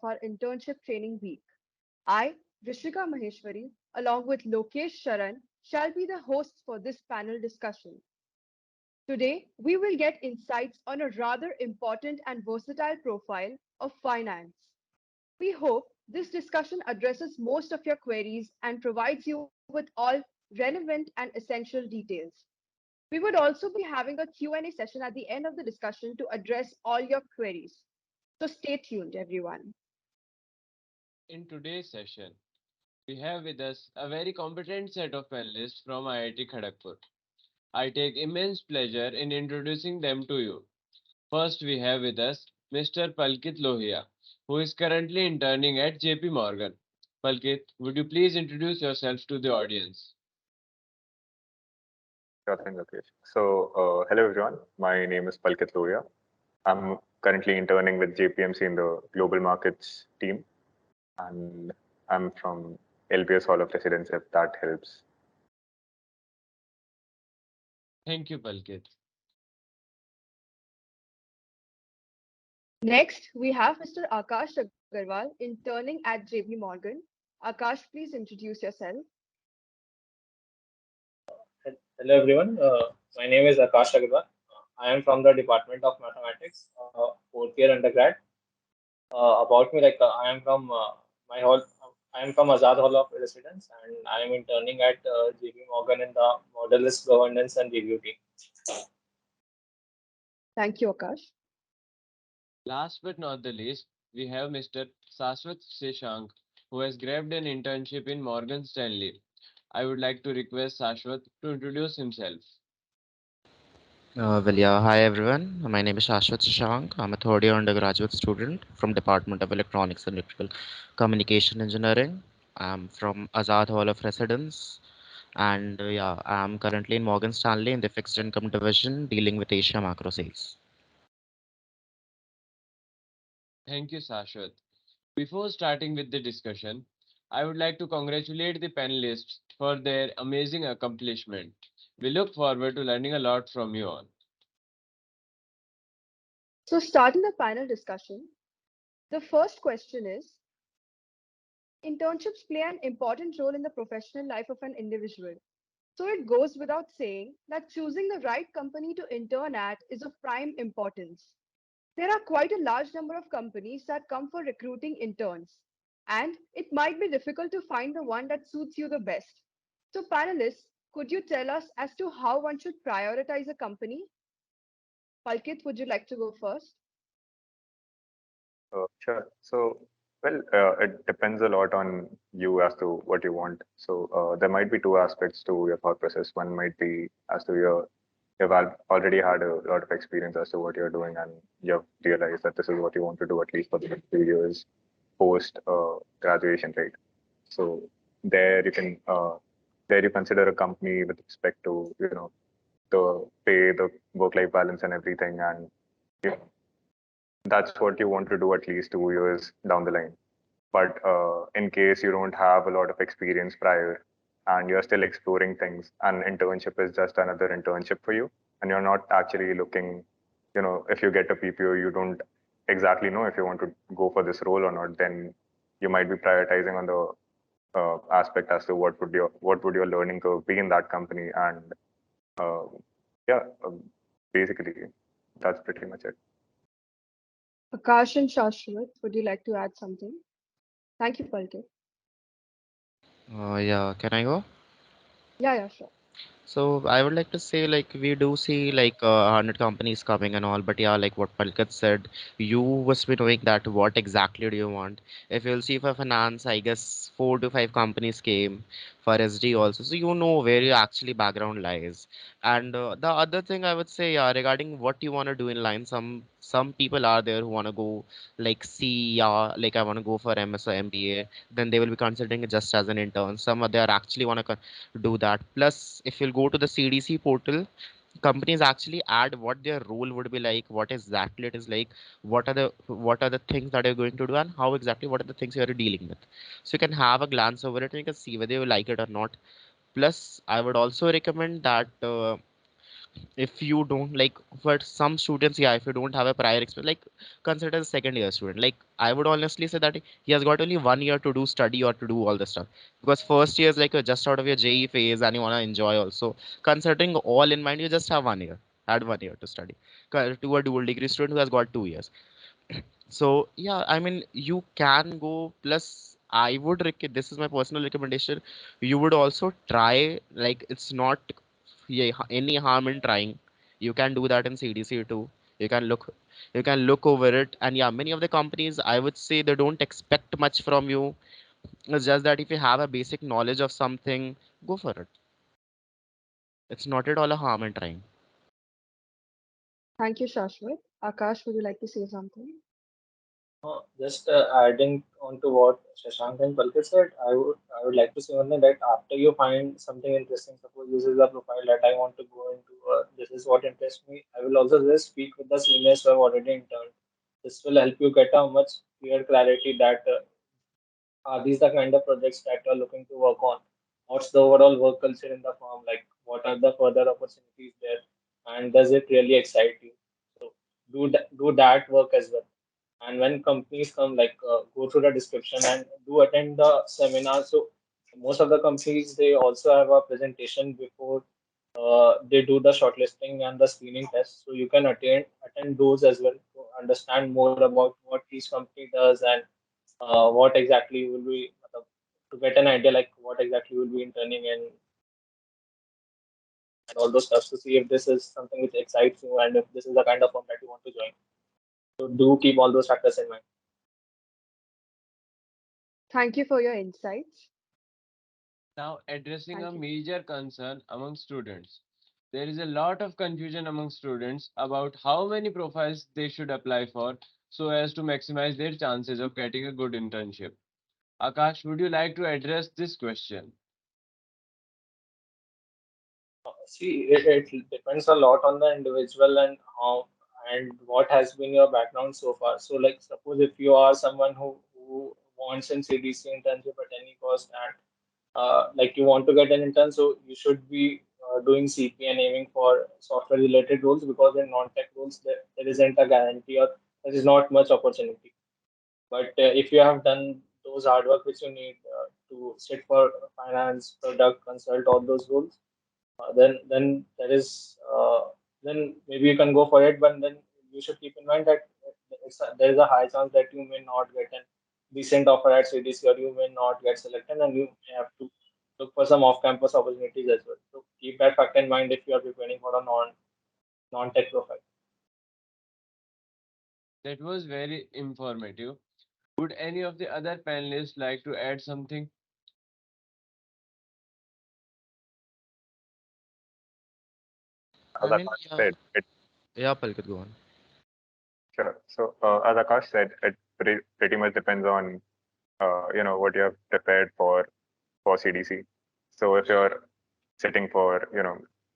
our Internship Training Week. I, Rishika Maheshwari, along with Lokesh Sharan, shall be the hosts for this panel discussion. Today, we will get insights on a rather important and versatile profile of finance. We hope this discussion addresses most of your queries and provides you with all relevant and essential details. We would also be having a Q&A session at the end of the discussion to address all your queries. So stay tuned, everyone. In today's session, we have with us a very competent set of panelists from IIT Kharagpur. I take immense pleasure in introducing them to you. First, we have with us Mr. Palkit Lohia, who is currently interning at JP Morgan. Palkit, would you please introduce yourself to the audience? Sure thing, Lokesh. Hello everyone. My name is Palkit Lohia. I'm currently interning with JPMC in the global markets team, and I'm from LPS Hall of Residence, if that helps. Thank you, Palkit. Next, we have Mr. Akash Agarwal, interning at JP Morgan. Akash, please introduce yourself. Hello everyone, my name is Akash Agarwal. I am from the Department of Mathematics, fourth year undergrad. About me, I am from my hall. I am from Azad Hall of Residence, and I am interning at JP Morgan in the Model Risk Governance and Review team. Thank you, Akash. Last but not the least, we have Mr. Shaswat Sheshank, who has grabbed an internship in Morgan Stanley. I would like to request Shashwat to introduce himself. Hi everyone. My name is Shaswat Sheshank. I'm a third year undergraduate student from Department of Electronics and Electrical Communication Engineering. I'm from Azad Hall of Residence, and I'm currently in Morgan Stanley in the fixed income division, dealing with Asia macro sales. Thank you, Shashwat. Before starting with the discussion, I would like to congratulate the panelists for their amazing accomplishment. We look forward to learning a lot from you all. So, starting the panel discussion, the first question is: internships play an important role in the professional life of an individual. So, it goes without saying that choosing the right company to intern at is of prime importance. There are quite a large number of companies that come for recruiting interns, and it might be difficult to find the one that suits you the best. So, panelists, could you tell us as to how one should prioritize a company? Palkit, would you like to go first? Sure. It depends a lot on you as to what you want. There might be two aspects to your thought process. One might be as to you've already had a lot of experience as to what you're doing, and you've realized that this is what you want to do at least for the next few years post graduation, right? So there you can there you consider a company with respect to the pay, the work-life balance, and everything, and you know, that's what you want to do at least 2 years down the line. But in case you don't have a lot of experience prior and you're still exploring things, an internship is just another internship for you, and you're not actually looking, if you get a PPO, you don't exactly know if you want to go for this role or not, then you might be prioritizing on the aspect as to what would your learning curve be in that company, and uh, yeah, basically that's pretty much it. Akash and Shashwat, would you like to add something? Thank you, Palkit. Can I go? Yeah, sure. So I would like to say, like, we do see like 100 companies coming and all, but yeah, like what Palkat said, you must be knowing that what exactly do you want. If you'll see for finance, I guess 4 to 5 companies came for SD also, so you know where your actually background lies. And the other thing I would say, yeah, regarding what you want to do in line, some people are there who want to go like C, yeah, like I want to go for MS or MBA, then they will be considering it just as an intern. Some are there actually want to do that. Plus, if you'll go to the CDC portal, companies actually add what their role would be like, what exactly it is like, what are the things that you're going to do, and how exactly what are the things you're dealing with. So you can have a glance over it and you can see whether you like it or not. Plus, I would also recommend that If you don't like, for some students, yeah, if you don't have a prior experience, like consider as a second year student, like I would honestly say that he has got only 1 year to do study or to do all the stuff, because first year is like just out of your JE phase and you want to enjoy also. Considering all in mind, you just have 1 year, had 1 year to study. To a dual degree student who has got 2 years. So yeah, I mean, you can go. Plus, I would this is my personal recommendation. You would also try, like it's not, yeah, any harm in trying. You can do that in CDC too. You can look, you can look over it. And yeah, many of the companies, I would say, they don't expect much from you. It's just that if you have a basic knowledge of something, go for it. It's not at all a harm in trying. Thank you, Shashwat. Akash, would you like to say something? Just adding on to what Shashank and Palkit said, I would like to say only that after you find something interesting, suppose this is the profile that I want to go into, this is what interests me. I will also just speak with the seniors who have already interned. This will help you get a much clear clarity that are these the kind of projects that you're looking to work on? What's the overall work culture in the firm? Like, what are the further opportunities there? And does it really excite you? So do that work as well. And when companies come, like go through the description and do attend the seminar. So most of the companies they also have a presentation before they do the shortlisting and the screening test. So you can attend those as well to understand more about what each company does and what exactly will be to get an idea like what exactly will be interning and all those stuff to see if this is something which excites you and if this is the kind of firm that you want to join. So do keep all those factors in mind. Thank you for your insights. Now, addressing a Thank you. major concern among students. There is a lot of confusion among students about how many profiles they should apply for so as to maximize their chances of getting a good internship. Akash, would you like to address this question? See, it depends a lot on the individual and how and what has been your background so far. So, like, suppose if you are someone who wants an CDC internship at any cost and like you want to get an intern, so you should be doing CP and aiming for software related roles because in non-tech roles there isn't a guarantee or there is not much opportunity. But if you have done those hard work which you need to sit for finance, product, consult, all those roles, then there is then maybe you can go for it. But then you should keep in mind that there is a high chance that you may not get a decent offer at CDC or you may not get selected, and you may have to look for some off-campus opportunities as well. So keep that fact in mind if you are preparing for a non-tech profile. That was very informative. Would any of the other panelists like to add something? As I mean, Akash yeah, said, it yeah, Palkit, go on. sure. So as Akash said, it pretty much depends on what you have prepared for CDC. So if you're sitting for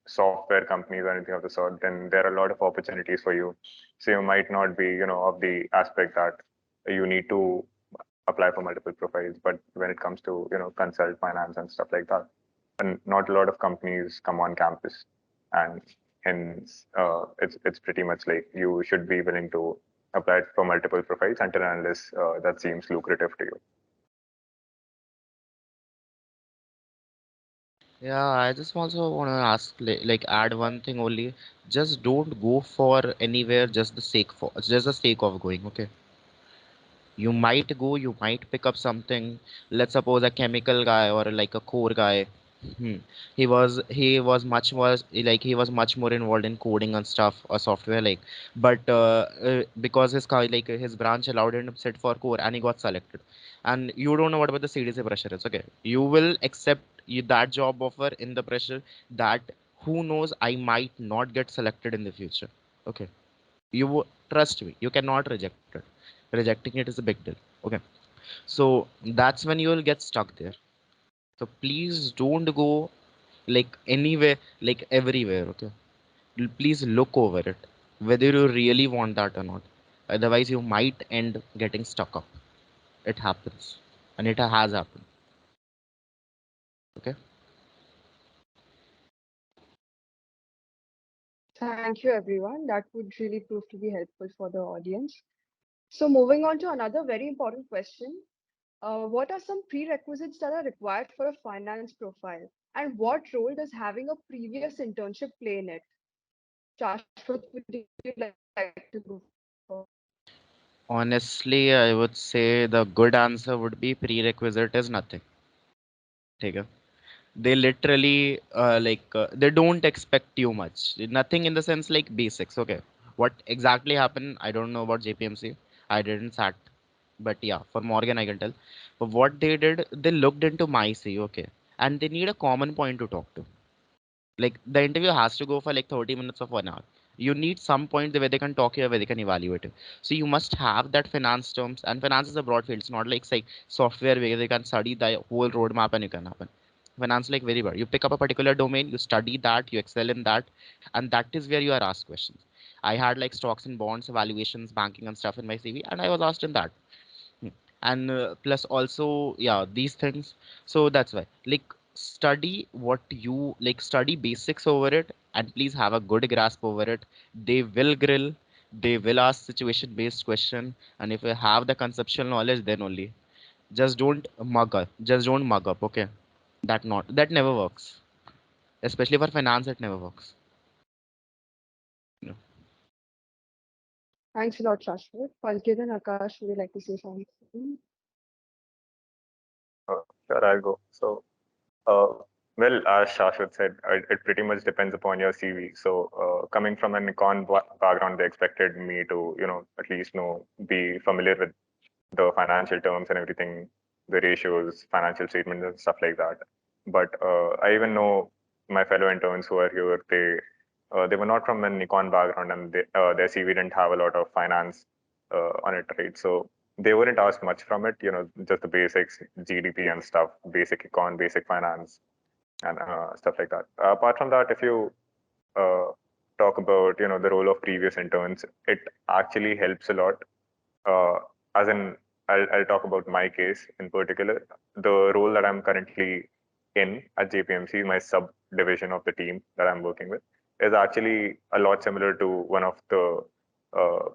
software companies or anything of the sort, then there are a lot of opportunities for you. So you might not be of the aspect that you need to apply for multiple profiles, but when it comes to consult finance and stuff like that, and not a lot of companies come on campus, and hence it's pretty much like you should be willing to apply for multiple profiles until and unless that seems lucrative to you. Yeah, I just also want to ask, like, add one thing only. Just don't go for anywhere just the sake of going. Okay, you might go, you might pick up something. Let's suppose a chemical guy or like a core guy. Hmm. He was much more like he was much more involved in coding and stuff or software like, but because like his branch allowed him to sit for core and he got selected, and you don't know what about the CDC pressure is. Okay, you will accept that job offer in the pressure that who knows I might not get selected in the future. Okay, trust me, you cannot reject it. Rejecting it is a big deal. Okay, so that's when you will get stuck there. So please don't go like anywhere, like everywhere. Okay, please look over it whether you really want that or not. Otherwise you might end getting stuck up. It happens, and it has happened. Okay. Thank you, everyone. That would really prove to be helpful for the audience. So, moving on to another very important question. What are some prerequisites that are required for a finance profile? And what role does having a previous internship play in it? Shashwat, would you like to go first? Honestly, I would say the good answer would be prerequisite is nothing. Take it. They literally they don't expect you much. Nothing in the sense like basics. Okay, what exactly happened? I don't know about JPMC. I didn't sat, but yeah, for Morgan I can tell. But what they did, they looked into my C. Okay, and they need a common point to talk to. Like the interview has to go for like 30 minutes of 1 hour. You need some point where they can talk you, where they can evaluate you. So you must have that finance terms, and finance is a broad field. It's not like say software where they can study the whole roadmap and you can happen. Finance like very broad. You pick up a particular domain, you study that, you excel in that, and that is where you are asked questions. I had like stocks and bonds, evaluations, banking and stuff in my CV, and I was asked in that. Hmm. And plus also yeah these things, so that's why like study what you like, study basics over it, and please have a good grasp over it. They will grill, they will ask situation based question, and if you have the conceptual knowledge then only, just don't mug up, okay? That never works, especially for finance. It never works. No. Thanks a lot, Shashwat. Palkit and Akash, would you like to say something? Sure, I'll go. So, uh, well, as Shashwat said, it pretty much depends upon your CV. So, coming from an background, they expected me to, at least be familiar with the financial terms and everything, the ratios, financial statements, and stuff like that. But I even know my fellow interns who are here, they were not from an econ background, and their CV didn't have a lot of finance on it, right? So they weren't asked much from it, just the basics, GDP and stuff, basic econ, basic finance, and stuff like that. Apart from that, if you uh, talk about the role of previous interns, it actually helps a lot. uh, as in, I'll talk about my case in particular. The role that I'm currently in at JPMC, my subdivision of the team that I'm working with, is actually a lot similar to one of the uh,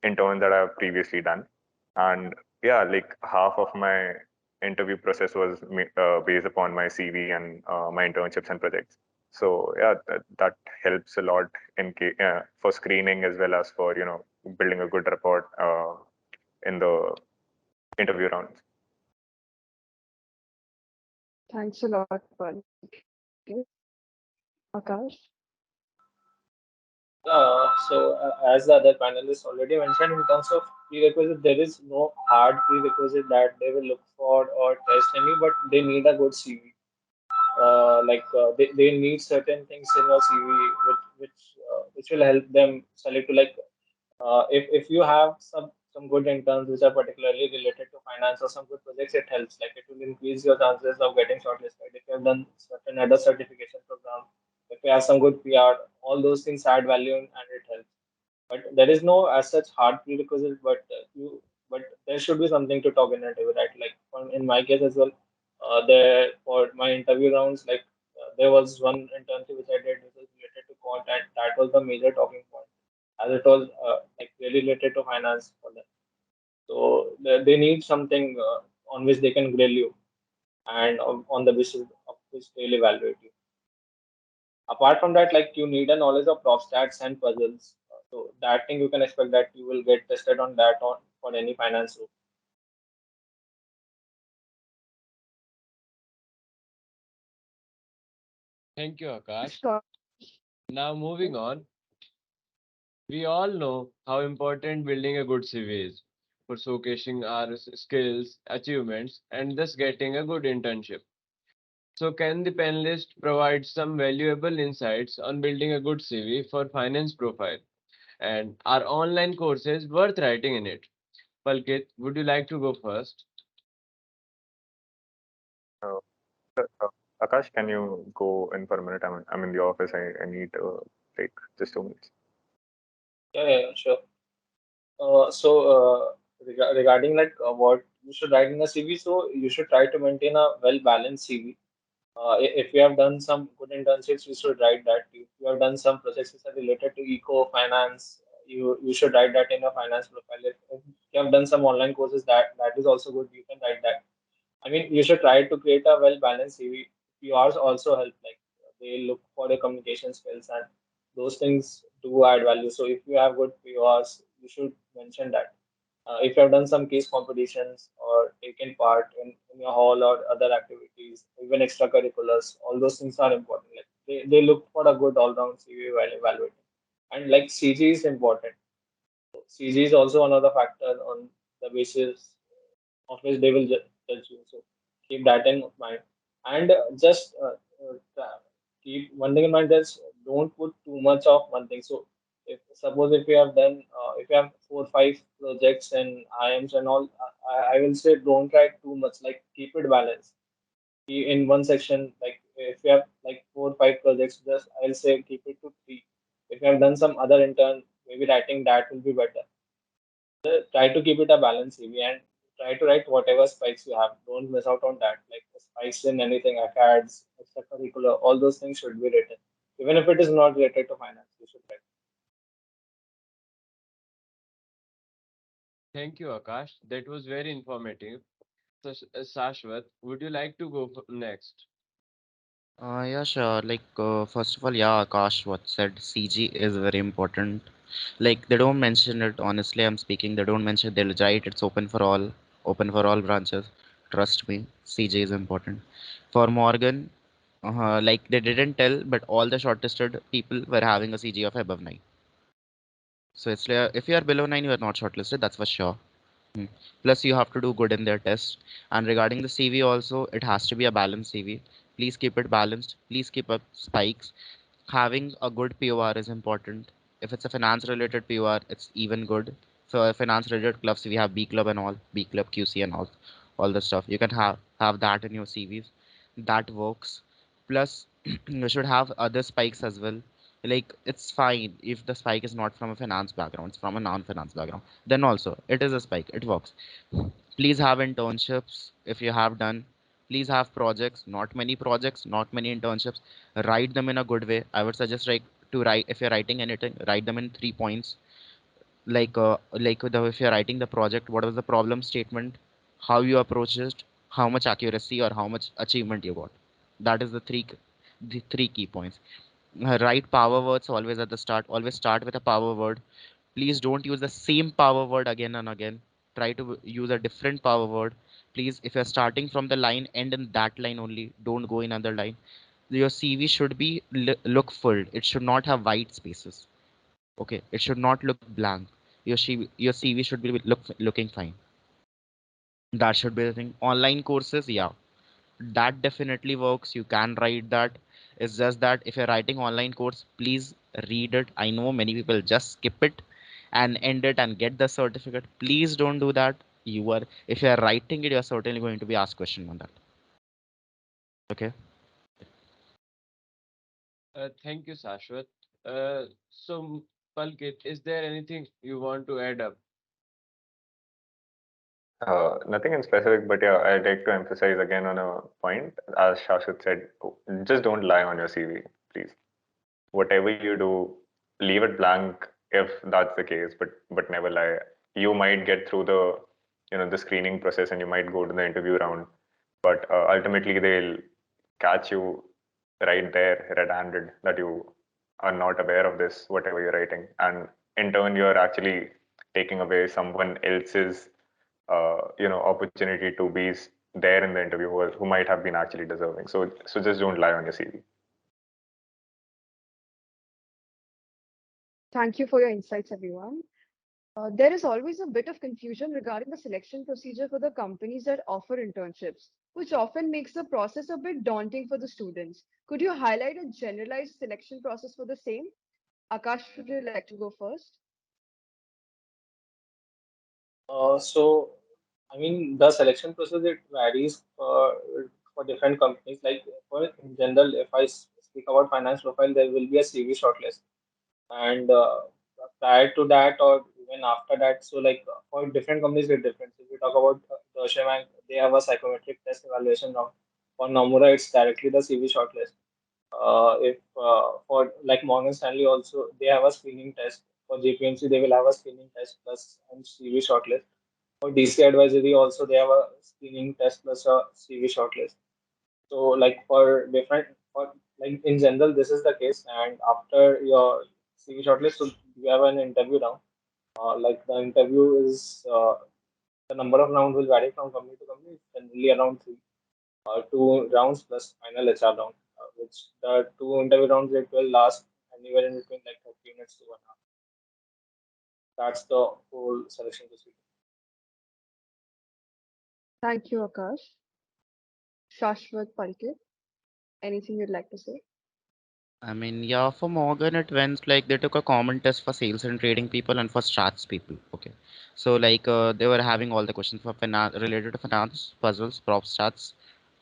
interns that I've previously done. And yeah, like half of my interview process was based upon my CV and my internships and projects. So yeah, that helps a lot for screening as well as for building a good rapport in the interview rounds. Thanks a lot, Palkit. Akash? As the other panelists already mentioned, in terms of prerequisite, there is no hard prerequisite that they will look for or test any, but they need a good CV. They need certain things in your CV which will help them select to like if you have some good interns which are particularly related to finance or some good projects, it helps. Like it will increase your chances of getting shortlisted. If you have done certain other certification program, if you have some good PR, all those things add value and it helps. But there is no as such hard prerequisite, but there should be something to talk in an interview, right? Like in my case as well, there for my interview rounds, there was one internship which I did which was related to quant, and that was the major talking point, as it was like really related to finance for them. So they need something on which they can grill you, and on the basis of which they'll evaluate you. Apart from that, like you need a knowledge of prop stats and puzzles. So that thing you can expect that you will get tested on that on for any finance role. Thank you, Akash. Thanks, Now, moving Akash. on, we all know how important building a good CV is for showcasing our skills, achievements, and thus getting a good internship. So, can the panelist provide some valuable insights on building a good CV for finance profile? And are online courses worth writing in it? Palkit, would you like to go first? Uh, Akash, can you go in for a minute? I'm in the office. I need like just 2 minutes. Yeah, sure. Regarding what you should write in a CV, so you should try to maintain a well balanced CV. If you have done some good internships, you should write that. If you you have done some projects which are related to eco finance, you should write that in your finance profile. If you have done some online courses, that is also good. You can write that. I mean, you should try to create a well-balanced CV. PRs also help, like they look for the communication skills and those things do add value. So if you have good PRs, you should mention that. If you have done some case competitions or taken part in your hall or other activities, even extracurriculars, all those things are important. Like they look for a good all-round CV while evaluating. And like CG is important. CG is also another factor on the basis of which they will judge you. So keep that in mind, and just keep one thing in mind. That's don't put too much of one thing. So if suppose if you have done if you have 4 5 projects and IMs and all, I will say don't write too much. Like keep it balanced. In one section, like if you have like 4 5 projects, just I'll say keep it to three. If you have done some other intern, maybe writing that will be better. Try to keep it a balanced CV and try to write whatever spikes you have. Don't miss out on that. Like spikes in anything, acads, extracurricular, all those things should be written. Even if it is not related to finance, you should write. Thank you, Akash. That was very informative. So, Shashwat, would you like to go next? Yeah, sure. First of all, yeah, Akash, what said, CG is very important. Like, they don't mention it, honestly, I'm speaking, they don't mention, they'll write it's open for all branches. Trust me, CG is important. For Morgan, like, they didn't tell, but all the shortlisted people were having a CG of above 9. So it's like, if you are below 9, you are not shortlisted, that's for sure. Hmm. Plus, you have to do good in their test. And regarding the CV also, it has to be a balanced CV. Please keep it balanced. Please keep up spikes. Having a good POR is important. If it's a finance related POR, it's even good. For finance related clubs, we have B club and all, B club QC and all the stuff. You can have that in your CVs. That works. Plus, you should have other spikes as well. Like it's fine if the spike is not from a finance background, it's from a non-finance background. Then also it is a spike. It works. Please have internships if you have done. Please have projects, not many projects, not many internships. Write them in a good way. I would suggest like to write, if you're writing anything, write them in 3 points. If you're writing the project, what was the problem statement, how you approached it, how much accuracy or how much achievement you got. That is the three key points. Write power words always at the start. Always start with a power word. Please don't use the same power word again and again. Try to use a different power word. Please, if you're starting from the line, end in that line only. Don't go in other line. Your CV should be look full. It should not have white spaces. Okay, it should not look blank. Your CV should be looking fine. That should be the thing. Online courses, yeah, that definitely works. You can write that. It's just that if you're writing online course, please read it. I know many people just skip it and end it and get the certificate. Please don't do that. If you're writing it, you're certainly going to be asked question on that. Okay. Thank you, Shashwat. So, Palkit, is there anything you want to add up? Nothing in specific, but yeah, I'd like to emphasize again on a point. As Shashwat said, just don't lie on your CV, please. Whatever you do, leave it blank if that's the case, but never lie. You might get through the screening process and you might go to the interview round, but ultimately they'll catch you right there, red-handed, that you are not aware of this, whatever you're writing, and in turn you're actually taking away someone else's opportunity to be there in the interview who might have been actually deserving. So just don't lie on your CV. Thank you for your insights, everyone. There is always a bit of confusion regarding the selection procedure for the companies that offer internships, which often makes the process a bit daunting for the students. Could you highlight a generalized selection process for the same? Akash, would you like to go first? So, I mean, the selection process it varies for different companies. Like for in general, if I speak about finance profile, there will be a CV shortlist, and prior to that or even after that, so like for different companies, it's different. If we talk about Deutsche Bank, they have a psychometric test evaluation round. For Nomura, it's directly the CV shortlist. If for like Morgan Stanley also they have a screening test. For JPMC they will have a screening test plus and CV shortlist. For DC advisory also they have a screening test plus a CV shortlist. So like for different for like in general this is the case, and after your CV shortlist so you have an interview round. Like the interview is the number of rounds will vary from company to company. It's generally around three, two rounds plus final HR round, which the two interview rounds it will last anywhere in between like 30 minutes to 1 hour. That's the whole selection procedure. Thank you, Akash. Shashwat Palkit, anything you'd like to say? I mean, yeah, for Morgan, it went like they took a common test for sales and trading people and for stats people. Okay. So, like, they were having all the questions for finance related to finance, puzzles, prop stats,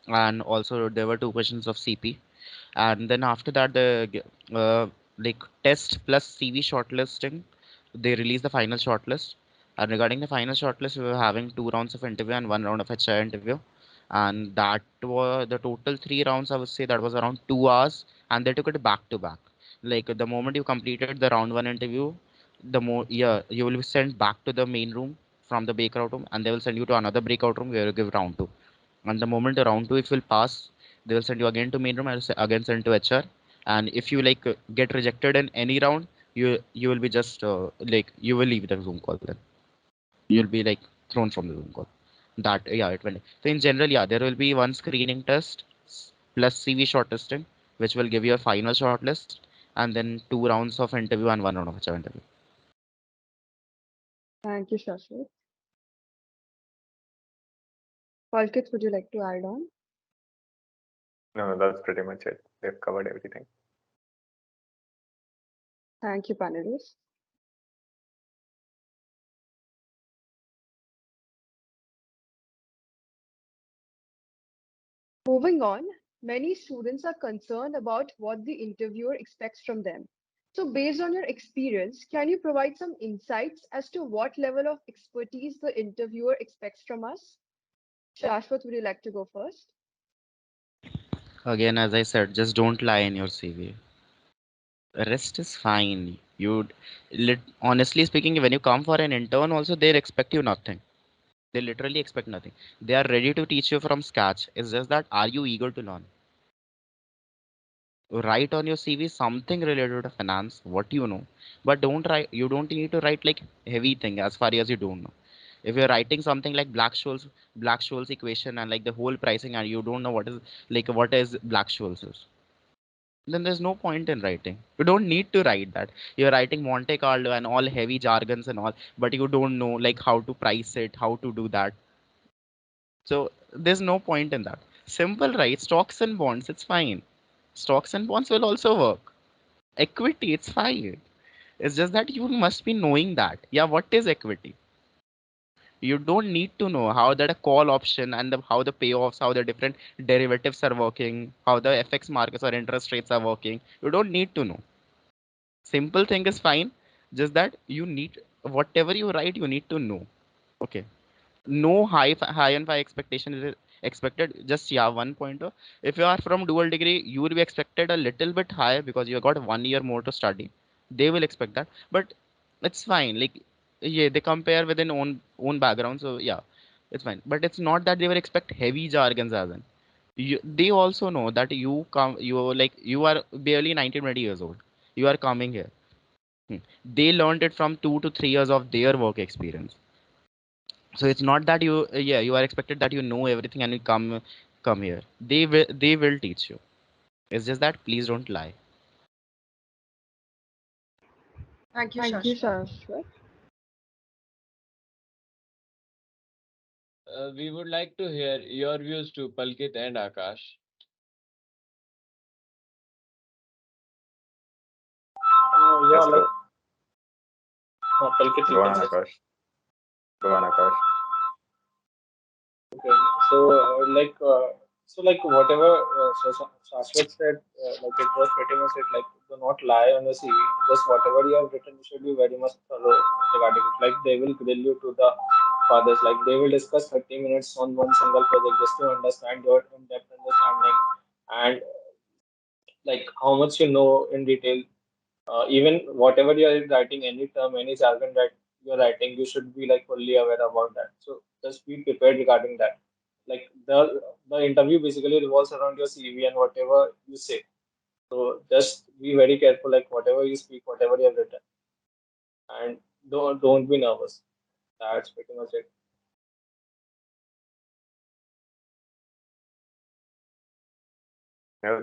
and also there were two questions of CP. And then after that, like test plus CV shortlisting, they released the final shortlist. And regarding the final shortlist, we were having two rounds of interview and one round of HR interview, and that were the total three rounds. I would say that was around 2 hours, and they took it back to back. Like the moment you completed the round one interview, the more yeah, you will be sent back to the main room from the breakout room, and they will send you to another breakout room where you give round two. And the moment the round two if will pass, they will send you again to main room and again send to HR. And if you like get rejected in any round, you will be just like you will leave the Zoom call. Then you'll be like thrown from the Zoom call. That yeah, it went. So in general, yeah, there will be one screening test plus CV shortlisting, which will give you a final shortlist, and then two rounds of interview and one round of HR interview. Thank you, Shashwat. Palkit, would you like to add on? No, that's pretty much it. They've covered everything. Thank you, panelists. Moving on, many students are concerned about what the interviewer expects from them. So, based on your experience, can you provide some insights as to what level of expertise the interviewer expects from us? Shashwat, would you like to go first? Again, as I said, just don't lie in your CV. Rest is fine. Honestly speaking, when you come for an intern, also they expect you nothing. They literally expect nothing. They are ready to teach you from scratch. It's just that are you eager to learn? Write on your CV something related to finance, what you know, but don't write. You don't need to write like heavy thing as far as you don't know. If you're writing something like Black-Scholes equation and like the whole pricing, and you don't know what is Black-Scholes is, then there's no point in writing. You don't need to write that. You're writing Monte Carlo and all heavy jargons and all, but you don't know like how to price it, how to do that. So there's no point in that. Simple, right? Stocks and bonds, it's fine. Stocks and bonds will also work. Equity, it's fine. It's just that you must be knowing that. Yeah, what is equity? You don't need to know how that a call option and how the payoffs, how the different derivatives are working, how the FX markets or interest rates are working. You don't need to know. Simple thing is fine. Just that you need whatever you write, you need to know. Okay. No high and high expectation is expected. Just yeah, 1 point. If you are from dual degree, you will be expected a little bit higher because you got 1 year more to study. They will expect that, but it's fine. Like yeah, they compare within own background, so yeah, it's fine. But it's not that they will expect heavy jargons as in. They also know that you are barely 19 20 years old. You are coming here. They learned it from 2 to 3 years of their work experience. So it's not that you are expected that you know everything and you come here. They will teach you. It's just that please don't lie. Thank you, Thank you, Shashwat. Shashwat. We would like to hear your views to Palkit and Akash. Yeah, Yes, like Palkit, you go can on, say. Akash. Go on, Akash. Okay, so whatever Shashwat said, like it was pretty much it. Like do not lie on the CV. Just whatever you have written, you should be very much thorough regarding it. Like they will grill you to the fathers. Like they will discuss 30 minutes on one single project just to understand your in-depth understanding. And like how much you know in detail. Even whatever you are writing, any term, any jargon that you're writing, you should be like fully aware about that. So just be prepared regarding that. Like the interview basically revolves around your CV and whatever you say. So just be very careful, like whatever you speak, whatever you have written, and don't be nervous. That's pretty much it. Yeah,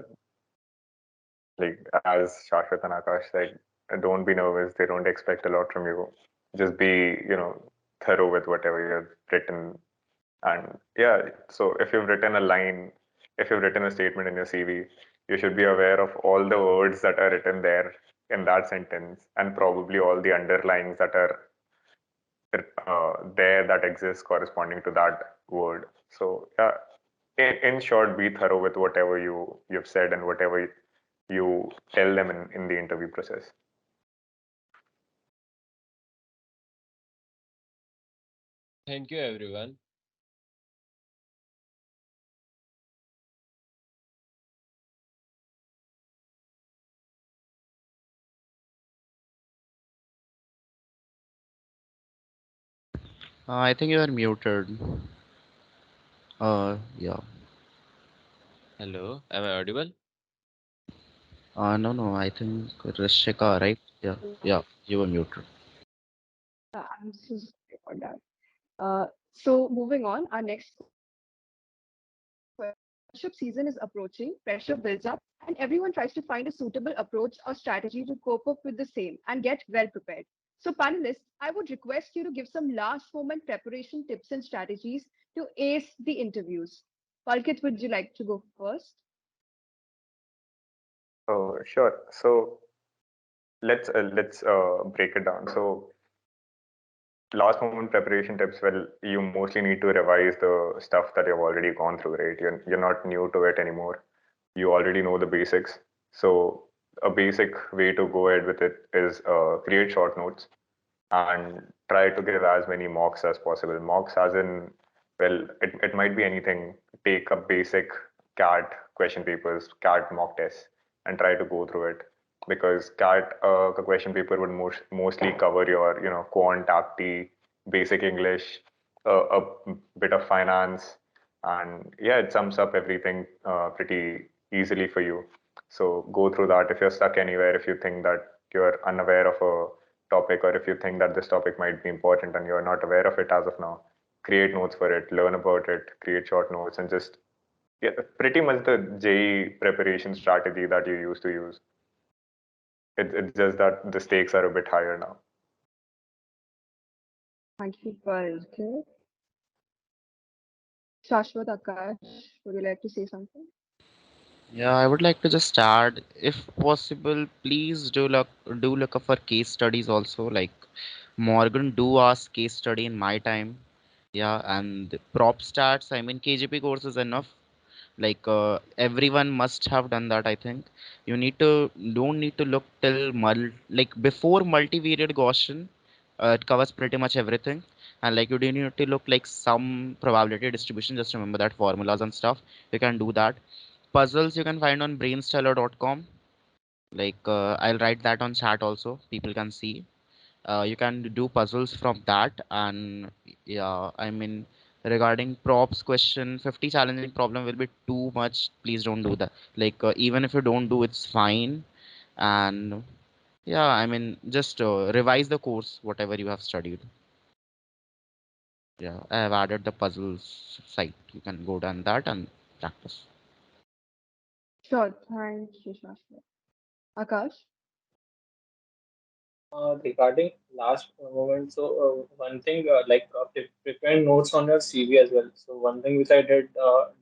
like as Shashwat and Akash said, don't be nervous. They don't expect a lot from you. Just be, thorough with whatever you've written. And yeah, so if you've written a line, if you've written a statement in your CV, you should be aware of all the words that are written there in that sentence, and probably all the underlines that are there that exist corresponding to that word. So yeah, in short, be thorough with whatever you've said and whatever you tell them in the interview process. Thank you, everyone. I think you are muted. Yeah. Hello, am I audible? No, no, I think Rishika, right? Yeah, yeah, you were muted. I'm so sorry for that. So moving on, our next question is internship season is approaching, pressure builds up, and everyone tries to find a suitable approach or strategy to cope up with the same and get well prepared. So panelists, I would request you to give some last moment preparation tips and strategies to ace the interviews. Palkit, would you like to go first? Sure. So let's break it down. So last moment preparation tips. Well, you mostly need to revise the stuff that you've already gone through, right? You're not new to it anymore. You already know the basics. So a basic way to go ahead with it is create short notes and try to give as many mocks as possible. Mocks, as in, well, it might be anything. Take a basic CAT question papers, CAT mock tests, and try to go through it. Because CAT question paper would mostly cover your, quant, apti, basic English, a bit of finance, and yeah, it sums up everything pretty easily for you. So go through that. If you're stuck anywhere, if you think that you're unaware of a topic, or if you think that this topic might be important and you're not aware of it as of now, create notes for it, learn about it, create short notes, and just yeah, pretty much the JE preparation strategy that you used to use. It's just that the stakes are a bit higher now. Thank you, Palkit. Shashwat, Akash, would you like to say something? Yeah, I would like to just add, if possible, please do look up for case studies also. Like Morgan do ask case study in my time. Yeah, and prop stats. I mean, KGP course is enough. Like everyone must have done that. I think you need to don't need to look till like before multivariate Gaussian. It covers pretty much everything, and like you do need to look like some probability distribution. Just remember that formulas and stuff. You can do that. Puzzles you can find on brainsteller.com. Like I'll write that on chat also. People can see. You can do puzzles from that, and yeah, I mean regarding props question, 50 challenging problem will be too much. Please don't do that. Like even if you don't do, it's fine. And yeah, I mean just revise the course whatever you have studied. Yeah, I have added the puzzles site. You can go down that and practice. Sure, thank you, Shashwat. Akash? Regarding last moment, so one thing prepare notes on your CV as well. So one thing which I did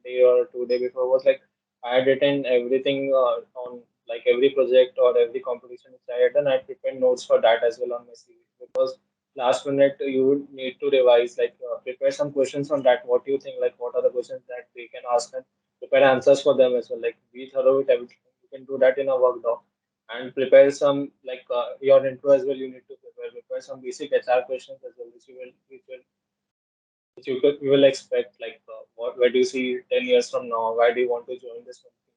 day or 2 day before was like I had written everything on like every project or every competition which I had done. I prepared notes for that as well on my CV because last minute you would need to revise, like prepare some questions on that. What do you think? Like what are the questions that they can ask and prepare answers for them as well. Like be thorough with everything. You can do that in a work doc and prepare some like your intro as well. You need to prepare some basic HR questions as well, which you will expect like what where do you see 10 years from now? Why do you want to join this company?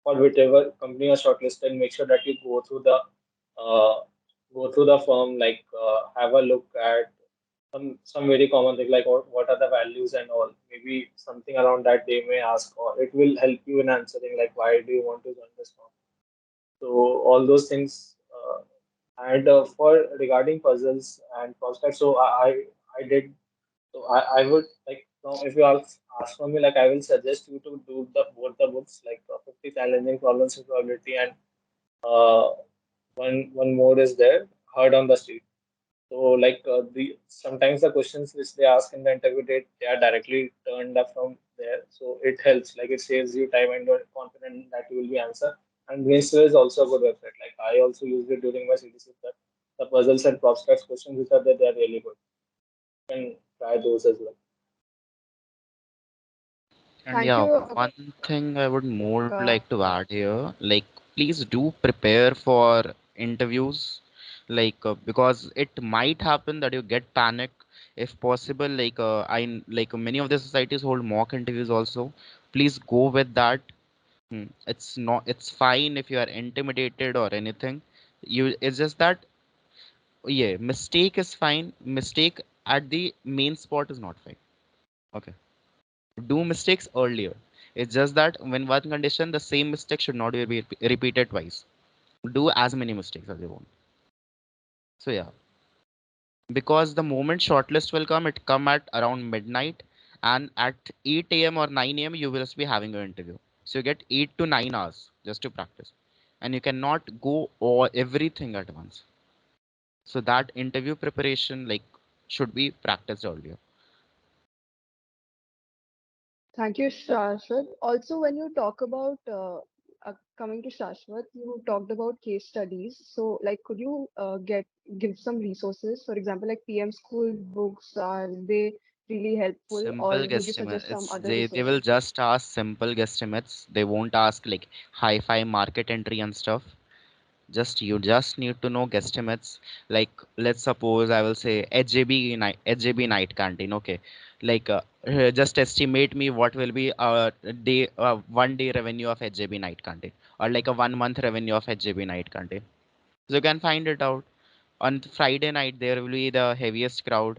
for whichever company you're shortlisted, make sure that you uh, go through the firm, like have a look at some very common things like what are the values and all. Maybe something around that they may ask, or it will help you in answering like why do you want to join this firm. So all those things. And for regarding puzzles and prospects, so I did. So I would like now if you ask for me, like I will suggest you to do the both the books, like 50 challenging problems in probability, and uh, one more is there, heard on the street. So like the sometimes the questions which they ask in the interview, they are directly turned up from there. So it helps, like it saves you time and you're confident that you will be answer. And Greensill is also a good website. Like I also used it during my CTC. That the puzzles and prospects questions which are there, they are really good. You can try those as well. And Thank yeah, you, one thing I would more like to Akash. add here, like please do prepare for interviews, because it might happen that you get panic. If possible, like many of the societies hold mock interviews also. Please go with that. It's not, it's fine if you are intimidated or anything. It's just that, yeah, mistake is fine. Mistake at the main spot is not fine. Okay. Do mistakes earlier. It's just that when one condition, the same mistake should not be repeated twice. Do as many mistakes as you want. So yeah, because the moment shortlist will come, it come at around midnight, and at 8 a.m. or 9 a.m. you will just be having your interview. So you get 8 to 9 hours just to practice, and you cannot go all everything at once. So that interview preparation should be practiced earlier. Thank you, Shashwat. Also, when you talk about coming to Shashwat, you talked about case studies. So, like, could you give some resources? For example, like PM school books, are they really helpful, Simple or would you guesstimate. suggest some It's other they will resources? just ask simple guesstimates. They won't ask like hi-fi market entry and stuff. Just you just need to know guesstimates. Like let's suppose I will say HJB night canteen. Okay, just estimate me what will be a day 1 day revenue of HJB night canteen, or like a 1 month revenue of HJB night canteen. So you can find it out. On Friday night there will be the heaviest crowd.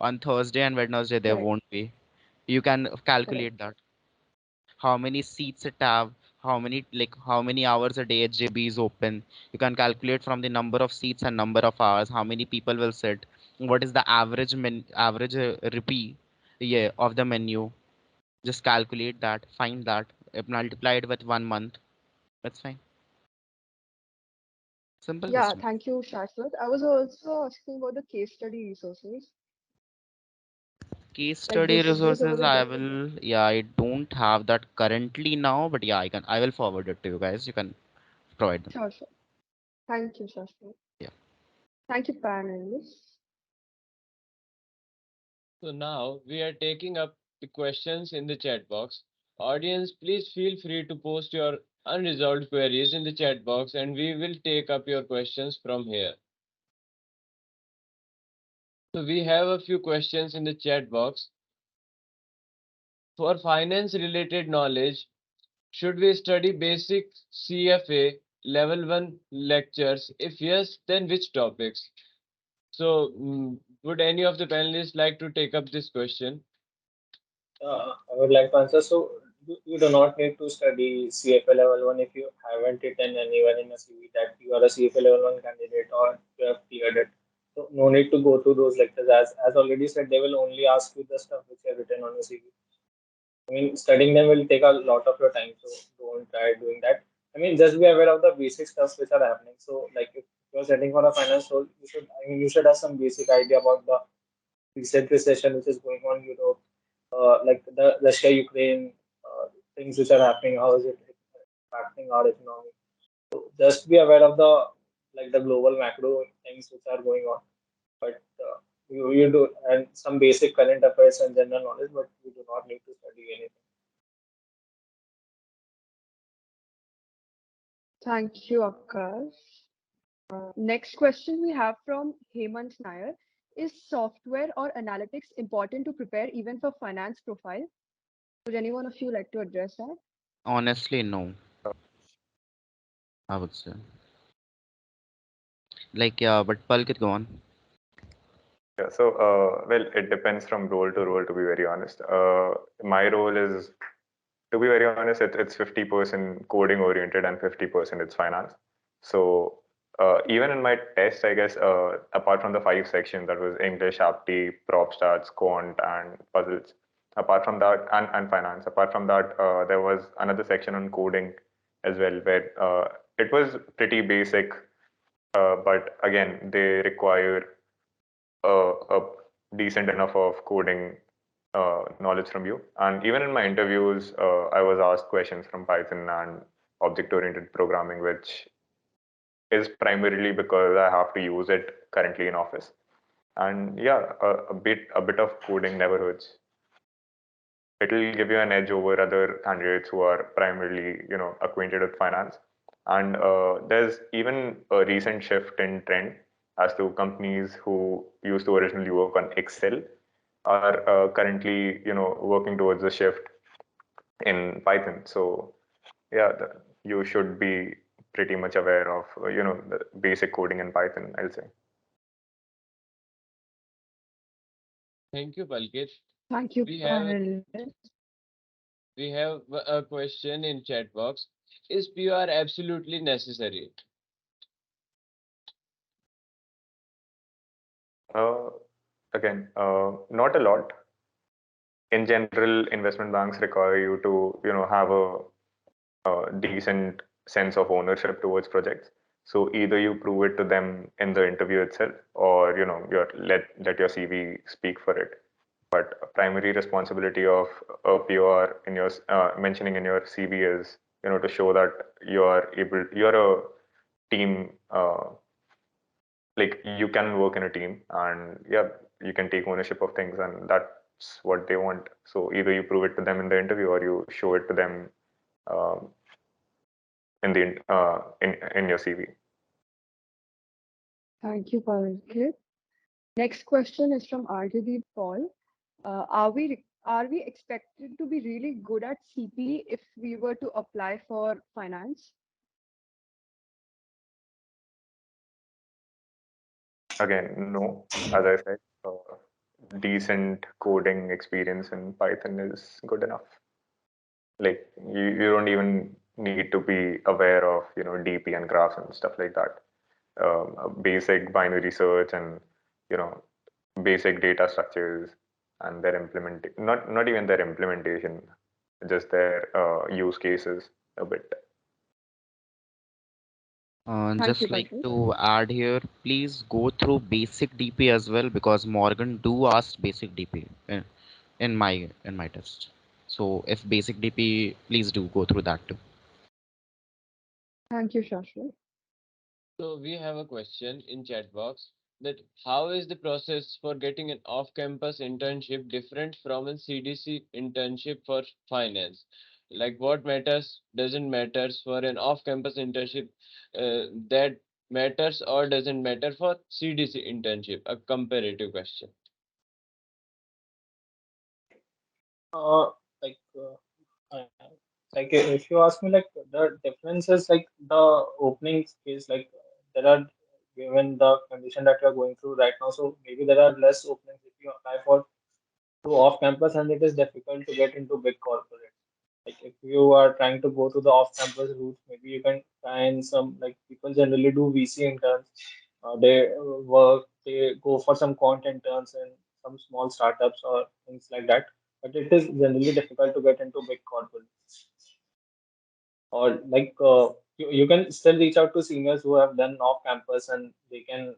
On Thursday and Wednesday there Correct, won't be. You can calculate correct. that. How many seats it have, how many hours a day HJB is open. You can calculate from the number of seats and number of hours how many people will sit. What is the average rupee, yeah, of the menu. Just calculate that, find that, multiply it with 1 month. That's fine. Simple Yeah, guesstimate. thank you, Shashwat. I was also asking about the case study resources. Case Like study those resources, over I there. will, yeah, I don't have that currently now, but yeah, I will forward it to you guys. You can provide them. Sure, sure. Thank you, Shashwat. Yeah. Thank you, panelists. So now we are taking up the questions in the chat box. Audience, please feel free to post your unresolved queries in the chat box and we will take up your questions from here. So we have a few questions in the chat box. For finance related knowledge, should we study basic CFA level 1 lectures? If yes, then which topics? So, would any of the panelists like to take up this question? I would like to answer. So you do not need to study CFA level 1 if you haven't written anywhere in a CV that you are a CFA level 1 candidate or you have cleared it. So no need to go through those lectures. As already said, they will only ask you the stuff which you have written on your CV. I mean, studying them will take a lot of your time, so don't try doing that. I mean, just be aware of the basic stuff which are happening. So, like if you're setting for a finance role, you should, I mean, you should have some basic idea about the recent recession which is going on in Europe, like the Russia-Ukraine things which are happening. How is it impacting our economy? So, just be aware of the like the global macro things which are going on. But you do and some basic current affairs and general knowledge, but you do not need to study anything. Thank you, Akash. Next question we have from Hemant Nair. Is software or analytics important to prepare even for finance profile? Would anyone of you like to address that? Honestly, no. I would say. Like, yeah, but Palkit, go on. Yeah, so well, it depends from role to role, to be very honest. My role is, to be very honest, it's 50% coding oriented and 50% it's finance. So even in my test, I guess, apart from the five sections, that was English, apti, prop stats, quant, and puzzles. Apart from that, and finance. Apart from that, there was another section on coding as well, where it was pretty basic, but again, they require a decent enough of coding knowledge from you. And even in my interviews, I was asked questions from Python and object-oriented programming, which is primarily because I have to use it currently in office. And yeah, a bit of coding never hurts. It'll give you an edge over other candidates who are primarily, acquainted with finance. And there's even a recent shift in trend as to companies who used to originally work on Excel are currently, working towards a shift in Python. So yeah, you should be pretty much aware of, the basic coding in Python, I'll say. Thank you, Palkit. Thank you, We have panelists. we have a question in chat box. Is PR absolutely necessary? Uh, Again, not a lot. In general, investment banks require you to, have a decent sense of ownership towards projects. So either you prove it to them in the interview itself, or let your CV speak for it. But primary responsibility of a PR in your mentioning in your CV is, to show that you're a team, like you can work in a team, and yeah, you can take ownership of things, and that's what they want. So either you prove it to them in the interview, or you show it to them um, in your CV. Thank you, Palkit. Next question is from RTD Paul. Are we expected to be really good at CP if we were to apply for finance? Again, no, as I said, decent coding experience in Python is good enough. Like you don't even need to be aware of, DP and graphs and stuff like that. Basic binary search and, you know, basic data structures and their not even their implementation, just their use cases a bit. Thank you, Just like Palkit. to add here, please go through basic DP as well because Morgan do ask basic DP in my test. So if basic DP, please do go through that too. Thank you, Shashwat. So we have a question in chat box that how is the process for getting an off-campus internship different from a CDC internship for finance? Like what matters doesn't matters for an off-campus internship that matters or doesn't matter for CDC internship? A comparative question. Uh, like, uh, like if you ask me, like the difference is like the opening is like there are given the condition that you are going through right now, so maybe there are less openings if you apply for to off campus, and it is difficult to get into big corporate. Like if you are trying to go to the off campus route, maybe you can find some like people generally do VC interns. They go for some content interns in some small startups or things like that. But it is generally difficult to get into big corporate. Or like you can still reach out to seniors who have done off campus, and they can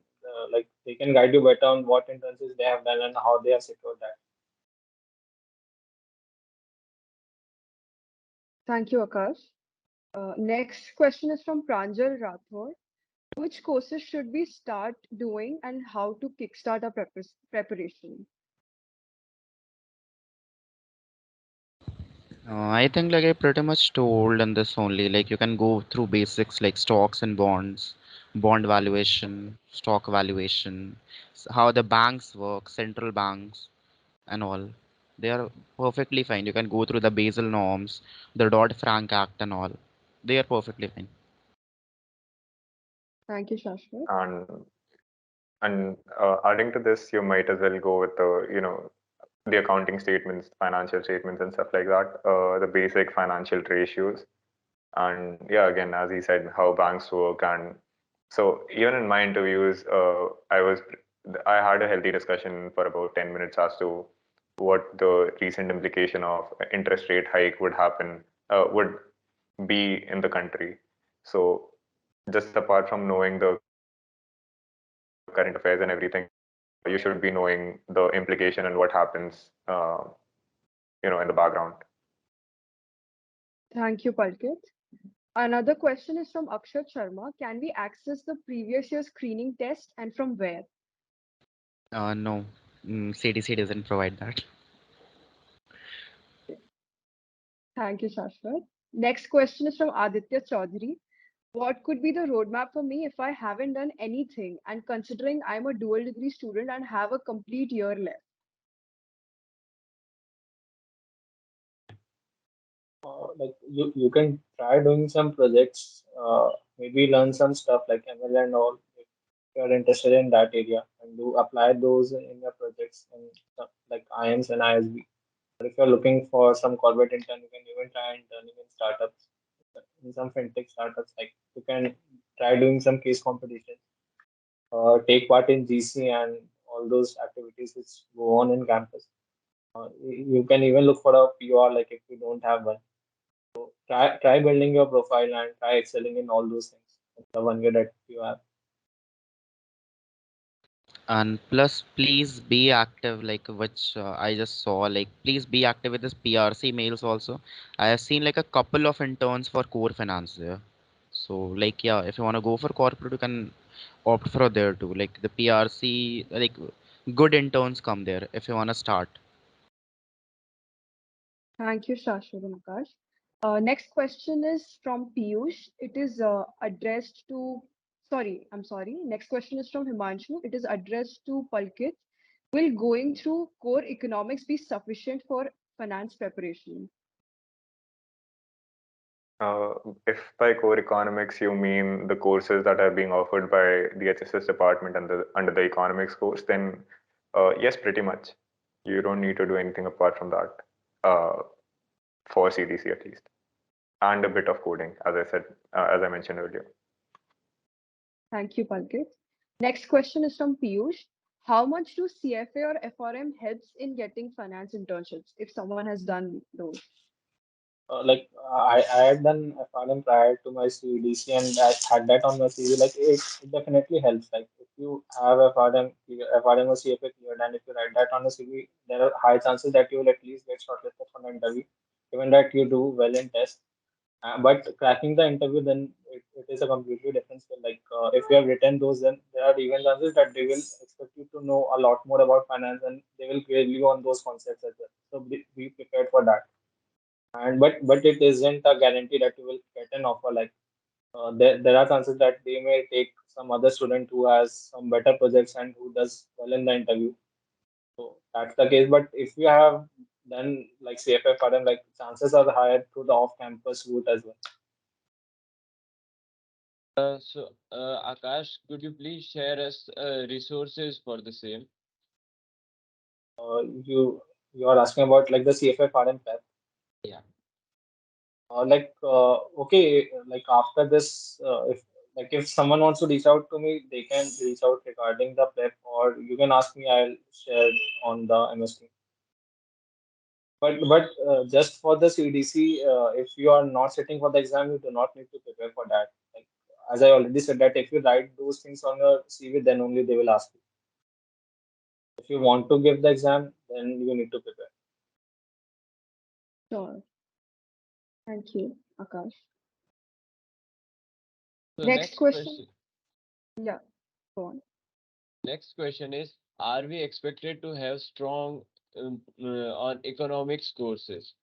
they can guide you better on what internships they have done and how they have secured that. Thank you, Akash. Next question is from Pranjal Rathore. Which courses should we start doing and how to kickstart our preparation? I think like I pretty much told in this only, like you can go through basics like stocks and bonds, bond valuation, stock valuation, how the banks work, central banks and all. They are perfectly fine. You can go through the Basel norms, the Dodd-Frank Act and all. They are perfectly fine. Thank you, Shashwat. And adding to this, you might as well go with the accounting statements, financial statements, and stuff like that. The basic financial ratios, and yeah, again, as he said, how banks work. And so even in my interviews, I had a healthy discussion for about 10 minutes as to what the recent implication of interest rate hike would be in the country. So just apart from knowing the current affairs and everything, you should be knowing the implication and what happens, in the background. Thank you, Palkit. Another question is from Akshat Sharma. Can we access the previous year's screening test and from where? No, CDC doesn't provide that. Thank you, Shashwat. Next question is from Aditya Chaudhary. What could be the roadmap for me if I haven't done anything and considering I'm a dual degree student and have a complete year left? Like you can try doing some projects, maybe learn some stuff like ML and all if you're interested in that area, and do apply those in your projects and like IIMs and ISB. Or if you're looking for some corporate intern, you can even try interning in startups, in some fintech startups. Like you can try doing some case competition, take part in GC and all those activities which go on in campus. You can even look for a PR like if you don't have one. Try building your profile and try excelling in all those things in the 1 year that you have. And plus, please be active, like which I just saw. Like, please be active with this PRC mails also. I have seen like a couple of interns for core finance there. So, like, yeah, if you want to go for corporate, you can opt for there too. Like the PRC, like good interns come there if you want to start. Thank you, Shashwat and Akash. Next question is from Piyush. It is addressed to, I'm sorry. Next question is from Himanshu. It is addressed to Palkit. Will going through core economics be sufficient for finance preparation? Uh, if by core economics you mean the courses that are being offered by the HSS department under the economics course, then yes, pretty much. You don't need to do anything apart from that, for CDC at least, and a bit of coding, as I mentioned earlier. Thank you, Palkit. Next question is from Piyush. How much do CFA or FRM helps in getting finance internships if someone has done those? I had done FRM prior to my CDC and I had that on my CV. Like it definitely helps. Like if you have FRM or CFA cleared, and if you write that on the CV, there are high chances that you will at least get shortlisted for an interview, even that you do well in test. But cracking the interview, then it is a completely different skill. Like if you have written those, then there are even chances that they will expect you to know a lot more about finance, and they will grill you on those concepts as well. So be prepared for that. And but it isn't a guarantee that you will get an offer. Like there are chances that they may take some other student who has some better projects and who does well in the interview. So that's the case. But if you have done like CFF, like chances are higher through the off-campus route as well. Akash, could you please share us resources for the same? You are asking about like the CFF prep. Yeah. Okay, like after this, if someone wants to reach out to me, they can reach out regarding the prep, or you can ask me. I'll share on the MS. But just for the CDC, if you are not sitting for the exam, you do not need to prepare for that. Like as I already said, that if you write those things on your CV, then only they will ask you. If you want to give the exam, then you need to prepare. Sure. Thank you, Akash. So Next next question. question. Yeah, go on. Next question is: are we expected to have strong on economics courses?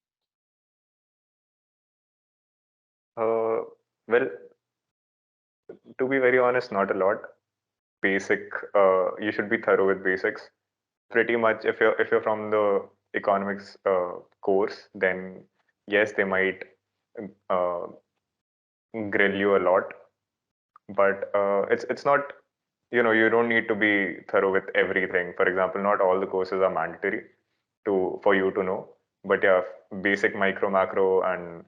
Uh, well, to be very honest, not a lot. Basic. You should be thorough with basics. Pretty much, if you're from the economics course, then yes, they might uh, grill you a lot. but it's not, you don't need to be thorough with everything. For example, not all the courses are mandatory for you to know, but yeah, basic micro macro and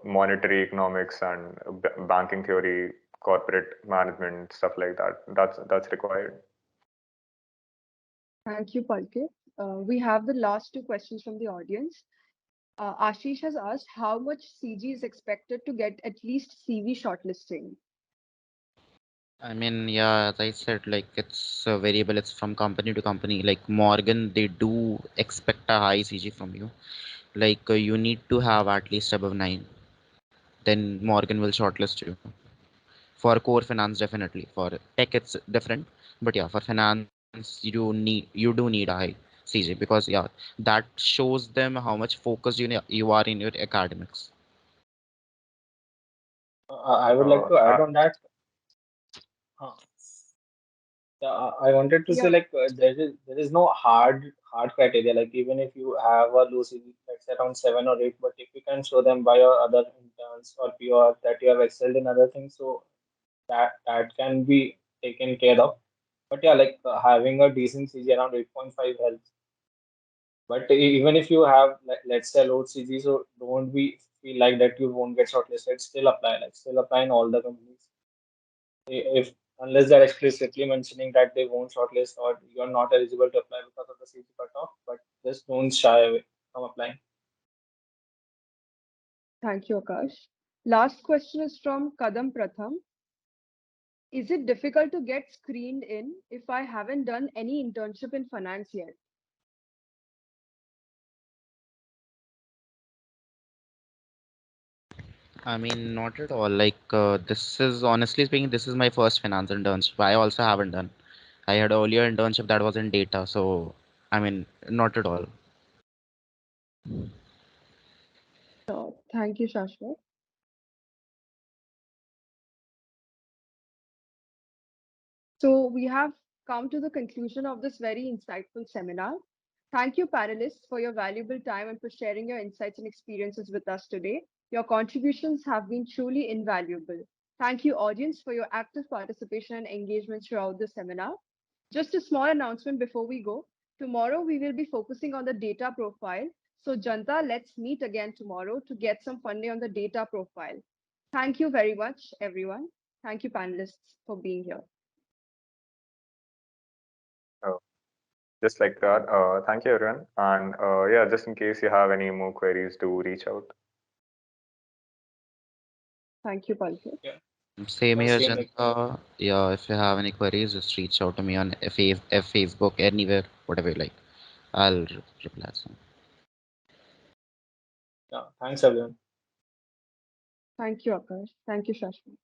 monetary economics and banking theory, corporate management, stuff like that. That's required. Thank you, Palkit. We have the last two questions from the audience. Ashish has asked how much CG is expected to get at least CV shortlisting. I mean, yeah, as I said, like it's a variable. It's from company to company. Like Morgan, they do expect a high CG from you. Like you need to have at least above 9. Then Morgan will shortlist you. For core finance, definitely. For tech, it's different. But yeah, for finance, you do need a high CG because yeah, that shows them how much focused you are in your academics. I would like to add Uh, on that. Uh, I wanted to say Yeah, like there is no hard criteria. Like even if you have a low CV, let's say around 7 or 8, but if you can show them by your other interns or PR that you have excelled in other things, so that can be taken care of. But yeah, like having a decent CG around 8.5 helps. But even if you have like, let's say low CG, so don't be feel like that you won't get shortlisted. Still apply, like still apply in all the companies. If unless they're explicitly mentioning that they won't shortlist or you're not eligible to apply because of the CG cutoff, but just don't shy away from applying. thank you, Akash. Last question is from Kadam Pratham. Is it difficult to get screened in if I haven't done any internship in finance yet? I mean, not at all. Like, this is honestly speaking, this is my first finance internship. I also haven't done. I had earlier internship that was in data, so I mean, not at all. Thank you, Shashwat. So we have come to the conclusion of this very insightful seminar. Thank you, panelists, for your valuable time and for sharing your insights and experiences with us today. Your contributions have been truly invaluable. Thank you, audience, for your active participation and engagement throughout the seminar. Just a small announcement before we go. Tomorrow, we will be focusing on the data profile. So, Janta, let's meet again tomorrow to get some funding on the data profile. Thank you very much, everyone. Thank you, panelists, for being here. uh, just like that. Thank you, everyone. And yeah, just in case you have any more queries, do reach out. Thank you, Palkit. Yeah, Same yeah, here, same like Janta. Yeah, if you have any queries, just reach out to me on Facebook, anywhere, whatever you like. I'll reply soon. yeah. Thanks everyone. Thank you, Akash. Thank you, Shashwat.